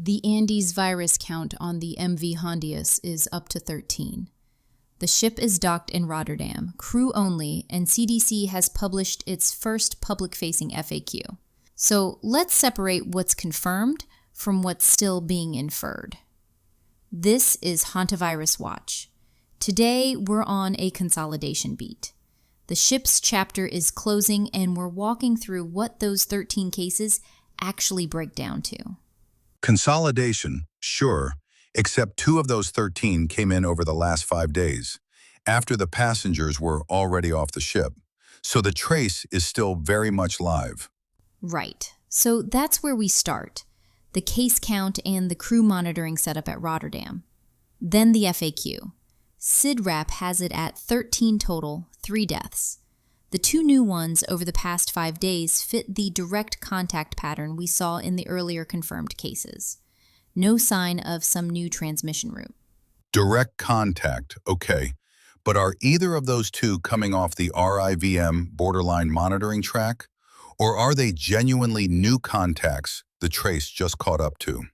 The Hantavirus count on the MV Hondius is up to 13. The ship is docked in Rotterdam, crew only, and CDC has published its first public-facing FAQ. So let's separate what's confirmed from what's still being inferred. This is Hantavirus Watch. Today, we're on a consolidation beat. The ship's chapter is closing, and we're walking through what those 13 cases actually break down to. Consolidation, sure, except 2 of those 13 came in over the last 5 days, after the passengers were already off the ship. So the trace is still very much live. Right. So that's where we start. The case count and the crew monitoring setup at Rotterdam. Then the FAQ. CIDRAP has it at 13 total, 3 deaths. The 2 new ones over the past 5 days fit the direct contact pattern we saw in the earlier confirmed cases. No sign of some new transmission route. Direct contact, okay. But are either of those 2 coming off the RIVM borderline monitoring track? Or are they genuinely new contacts the trace just caught up to?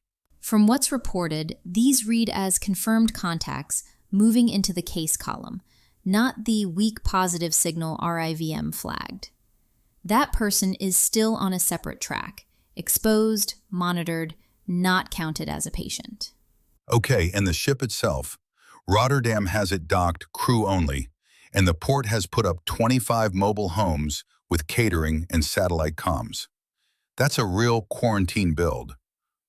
From what's reported, these read as confirmed contacts moving into the case column, not the weak positive signal RIVM flagged. That person is still on a separate track, exposed, monitored, not counted as a patient. Okay, and the ship itself. Rotterdam has it docked crew only, and the port has put up 25 mobile homes with catering and satellite comms. That's a real quarantine build.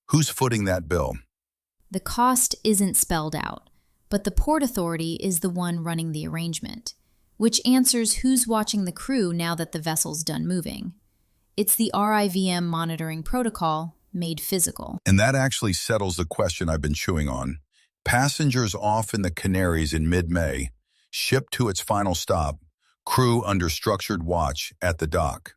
Who's footing that bill? The cost isn't spelled out, but the Port Authority is the one running the arrangement, which answers who's watching the crew now that the vessel's done moving. It's the RIVM monitoring protocol made physical. And that actually settles the question I've been chewing on. Passengers off in the Canaries in mid-May, ship to its final stop, crew under structured watch at the dock.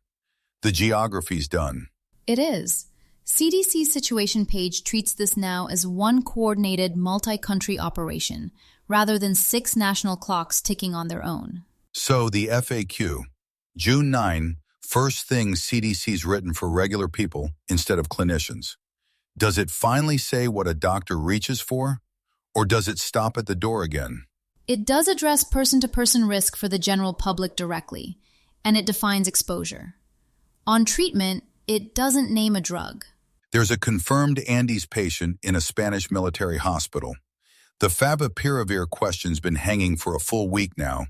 The geography's done. It is. CDC's situation page treats this now as one coordinated multi-country operation, rather than 6 national clocks ticking on their own. So the FAQ, June 9, first thing CDC's written for regular people instead of clinicians. Does it finally say what a doctor reaches for? Or does it stop at the door again? It does address person-to-person risk for the general public directly, and it defines exposure. On treatment, it doesn't name a drug. There's a confirmed Andes patient in a Spanish military hospital. The favipiravir question's been hanging for a full week now,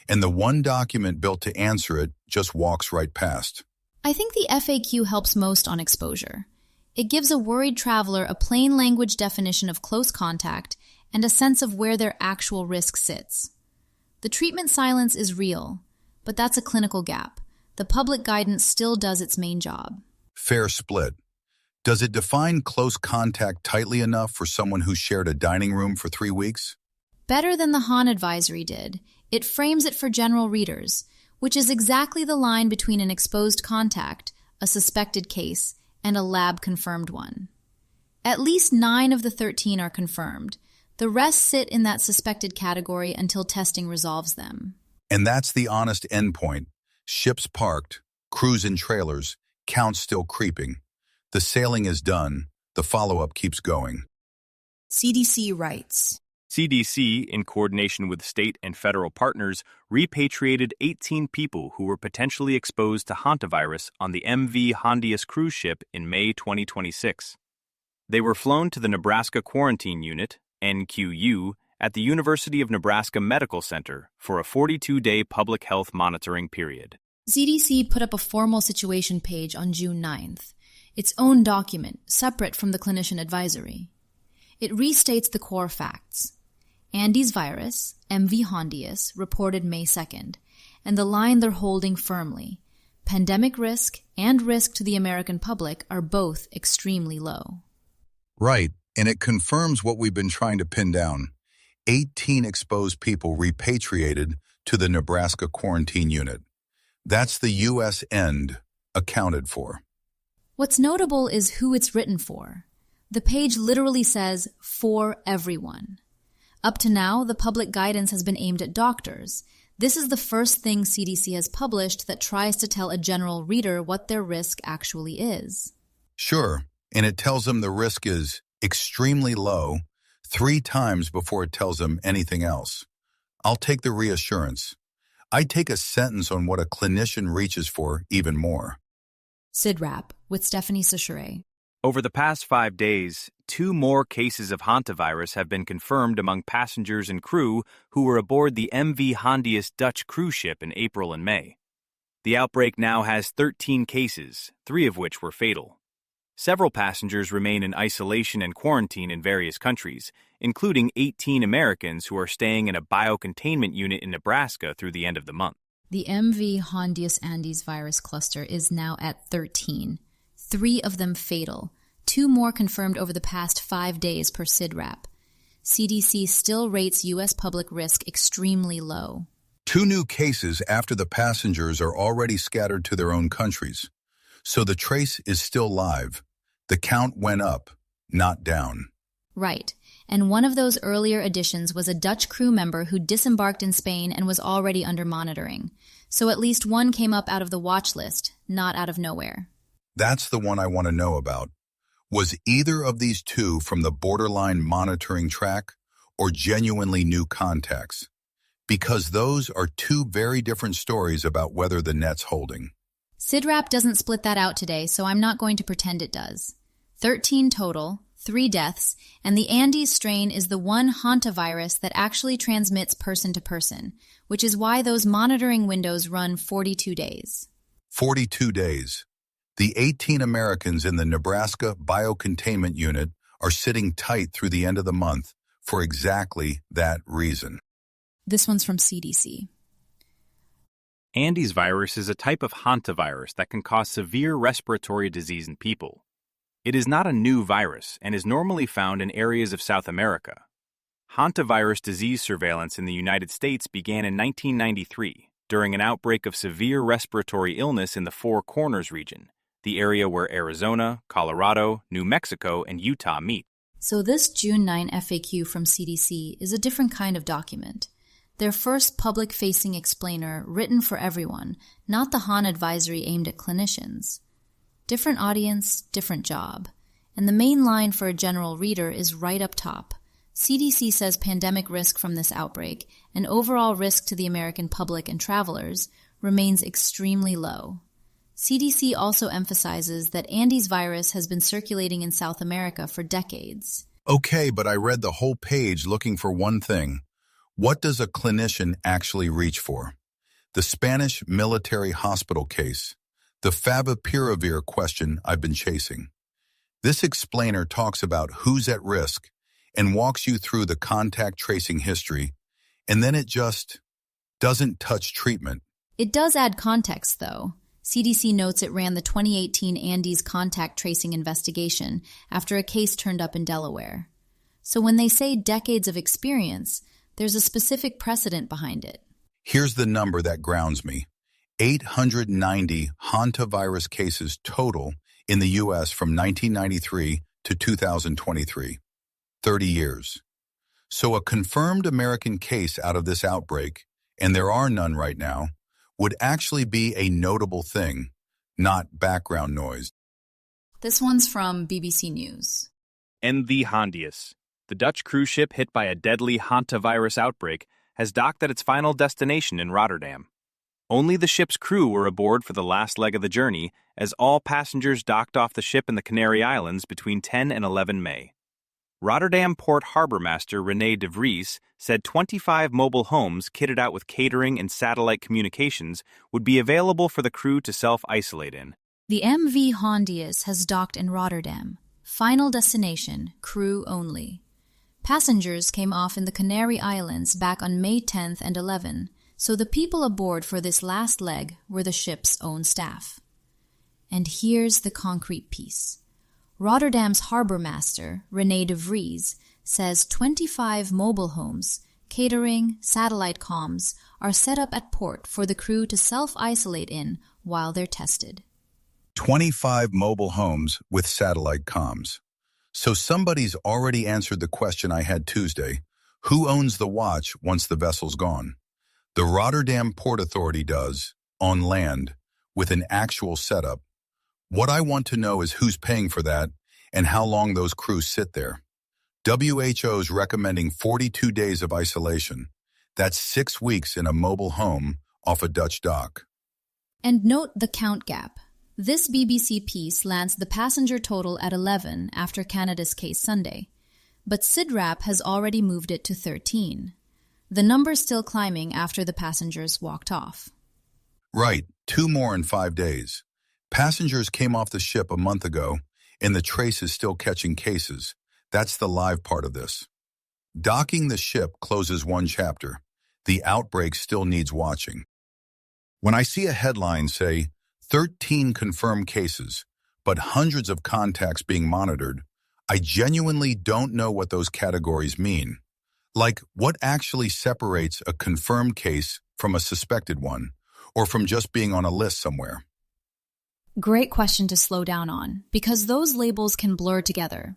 and the one document built to answer it just walks right past. I think the FAQ helps most on exposure. It gives a worried traveler a plain language definition of close contact and a sense of where their actual risk sits. The treatment silence is real, but that's a clinical gap. The public guidance still does its main job. Fair split. Does it define close contact tightly enough for someone who shared a dining room for 3 weeks? Better than the Han advisory did. It frames it for general readers, which is exactly the line between an exposed contact, a suspected case, and a lab-confirmed one. At least 9 of the 13 are confirmed. The rest sit in that suspected category until testing resolves them. And that's the honest endpoint. Ships parked, crews in trailers, counts still creeping. The sailing is done. The follow-up keeps going. CDC writes. CDC, in coordination with state and federal partners, repatriated 18 people who were potentially exposed to hantavirus on the MV Hondius cruise ship in May 2026. They were flown to the Nebraska Quarantine Unit, NQU, at the University of Nebraska Medical Center for a 42-day public health monitoring period. CDC put up a formal situation page on June 9th, its own document, separate from the clinician advisory. It restates the core facts. Hantavirus, MV Hondius, reported May 2nd, and the line they're holding firmly. Pandemic risk and risk to the American public are both extremely low. Right, and it confirms what we've been trying to pin down. 18 exposed people repatriated to the Nebraska Quarantine Unit. That's the U.S. end accounted for. What's notable is who it's written for. The page literally says, for everyone. Up to now, the public guidance has been aimed at doctors. This is the first thing CDC has published that tries to tell a general reader what their risk actually is. Sure, and it tells them the risk is Extremely low, 3 times before it tells them anything else. I'll take the reassurance. I'd take a sentence on what a clinician reaches for even more. CIDRAP with Stephanie Sachere. Over the past 5 days, 2 more cases of Hantavirus have been confirmed among passengers and crew who were aboard the MV Hondius Dutch cruise ship in April and May. The outbreak now has 13 cases, 3 of which were fatal. Several passengers remain in isolation and quarantine in various countries, including 18 Americans who are staying in a biocontainment unit in Nebraska through the end of the month. The MV Hondius Andes virus cluster is now at 13, 3 of them fatal, 2 more confirmed over the past 5 days per CIDRAP. CDC still rates U.S. public risk extremely low. 2 new cases after the passengers are already scattered to their own countries. So the trace is still live. The count went up, not down. Right. And one of those earlier additions was a Dutch crew member who disembarked in Spain and was already under monitoring. So at least one came up out of the watch list, not out of nowhere. That's the one I want to know about. Was either of these 2 from the borderline monitoring track or genuinely new contacts? Because those are 2 very different stories about whether the net's holding. CIDRAP doesn't split that out today, so I'm not going to pretend it does. 13 total, 3 deaths, and the Andes strain is the one hantavirus that actually transmits person to person, which is why those monitoring windows run 42 days. 42 days. The 18 Americans in the Nebraska biocontainment unit are sitting tight through the end of the month for exactly that reason. This one's from CDC. Andes virus is a type of hantavirus that can cause severe respiratory disease in people. It is not a new virus and is normally found in areas of South America. Hantavirus disease surveillance in the United States began in 1993 during an outbreak of severe respiratory illness in the Four Corners region, the area where Arizona, Colorado, New Mexico, and Utah meet. So this June 9 FAQ from CDC is a different kind of document. Their first public-facing explainer written for everyone, not the Han advisory aimed at clinicians. Different audience, different job. And the main line for a general reader is right up top. CDC says pandemic risk from this outbreak, and overall risk to the American public and travelers, remains extremely low. CDC also emphasizes that Andes virus has been circulating in South America for decades. Okay, but I read the whole page looking for one thing. What does a clinician actually reach for? The Spanish military hospital case, the favipiravir question I've been chasing. This explainer talks about who's at risk and walks you through the contact tracing history, and then it just doesn't touch treatment. It does add context, though. CDC notes it ran the 2018 Andes contact tracing investigation after a case turned up in Delaware. So when they say decades of experience, there's a specific precedent behind it. Here's the number that grounds me. 890 hantavirus cases total in the U.S. from 1993 to 2023. 30 years. So a confirmed American case out of this outbreak, and there are none right now, would actually be a notable thing, not background noise. This one's from BBC News. MV Hondius, the Dutch cruise ship hit by a deadly hantavirus outbreak, has docked at its final destination in Rotterdam. Only the ship's crew were aboard for the last leg of the journey, as all passengers docked off the ship in the Canary Islands between 10 and 11 May. Rotterdam Port Harbour Master René de Vries said 25 mobile homes kitted out with catering and satellite communications would be available for the crew to self-isolate in. The MV Hondius has docked in Rotterdam. Final destination, crew only. Passengers came off in the Canary Islands back on May 10th and 11, so the people aboard for this last leg were the ship's own staff. And here's the concrete piece. Rotterdam's harbour master, René de Vries, says 25 mobile homes, catering, satellite comms, are set up at port for the crew to self-isolate in while they're tested. 25 mobile homes with satellite comms. So somebody's already answered the question I had Tuesday. Who owns the watch once the vessel's gone? The Rotterdam Port Authority does, on land, with an actual setup. What I want to know is who's paying for that and how long those crews sit there. WHO's recommending 42 days of isolation. That's 6 weeks in a mobile home off a Dutch dock. And note the count gap. This BBC piece lands the passenger total at 11 after Canada's case Sunday, but CIDRAP has already moved it to 13. The number's still climbing after the passengers walked off. Right, 2 more in 5 days. Passengers came off the ship a month ago, and the trace is still catching cases. That's the live part of this. Docking the ship closes one chapter. The outbreak still needs watching. When I see a headline say, 13 confirmed cases, but hundreds of contacts being monitored, I genuinely don't know what those categories mean. Like, what actually separates a confirmed case from a suspected one, or from just being on a list somewhere? Great question to slow down on, because those labels can blur together.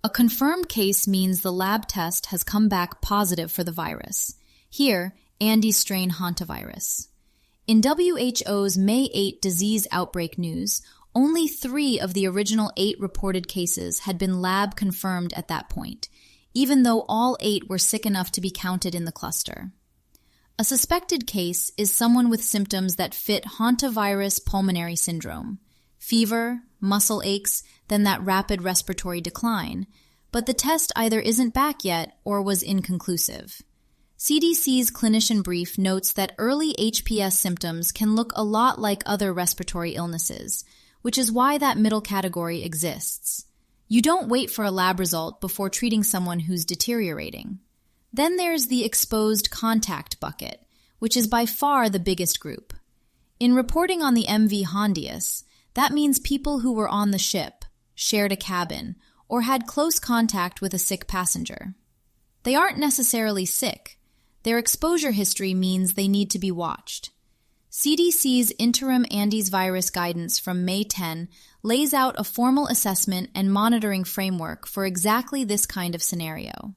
A confirmed case means the lab test has come back positive for the virus. Here, Andy's strain Hantavirus. In WHO's May 8 disease outbreak news, only 3 of the original 8 reported cases had been lab confirmed at that point, even though all 8 were sick enough to be counted in the cluster. A suspected case is someone with symptoms that fit hantavirus pulmonary syndrome, fever, muscle aches, then that rapid respiratory decline, but the test either isn't back yet or was inconclusive. CDC's clinician brief notes that early HPS symptoms can look a lot like other respiratory illnesses, which is why that middle category exists. You don't wait for a lab result before treating someone who's deteriorating. Then there's the exposed contact bucket, which is by far the biggest group. In reporting on the MV Hondius, that means people who were on the ship, shared a cabin, or had close contact with a sick passenger. They aren't necessarily sick. Their exposure history means they need to be watched. CDC's interim Andes virus guidance from May 10 lays out a formal assessment and monitoring framework for exactly this kind of scenario.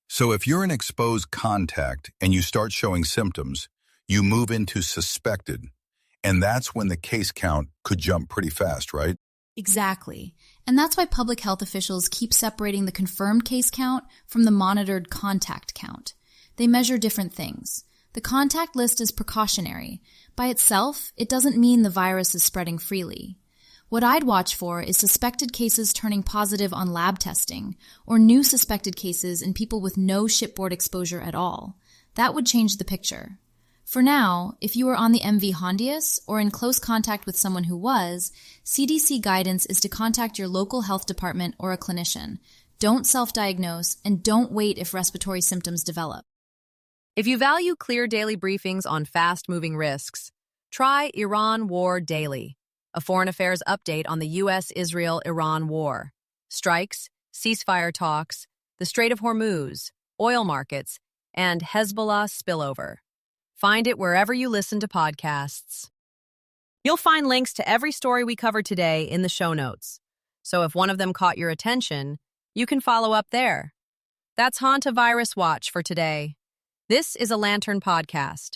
So if you're an exposed contact and you start showing symptoms, you move into suspected, and that's when the case count could jump pretty fast, right? Exactly. And that's why public health officials keep separating the confirmed case count from the monitored contact count. They measure different things. The contact list is precautionary. By itself, it doesn't mean the virus is spreading freely. What I'd watch for is suspected cases turning positive on lab testing, or new suspected cases in people with no shipboard exposure at all. That would change the picture. For now, if you are on the MV Hondius or in close contact with someone who was, CDC guidance is to contact your local health department or a clinician. Don't self-diagnose, and don't wait if respiratory symptoms develop. If you value clear daily briefings on fast-moving risks, try Iran War Daily, a foreign affairs update on the U.S.-Israel-Iran war, strikes, ceasefire talks, the Strait of Hormuz, oil markets, and Hezbollah spillover. Find it wherever you listen to podcasts. You'll find links to every story we covered today in the show notes, so if one of them caught your attention, you can follow up there. That's Hantavirus Watch for today. This is a Lantern podcast.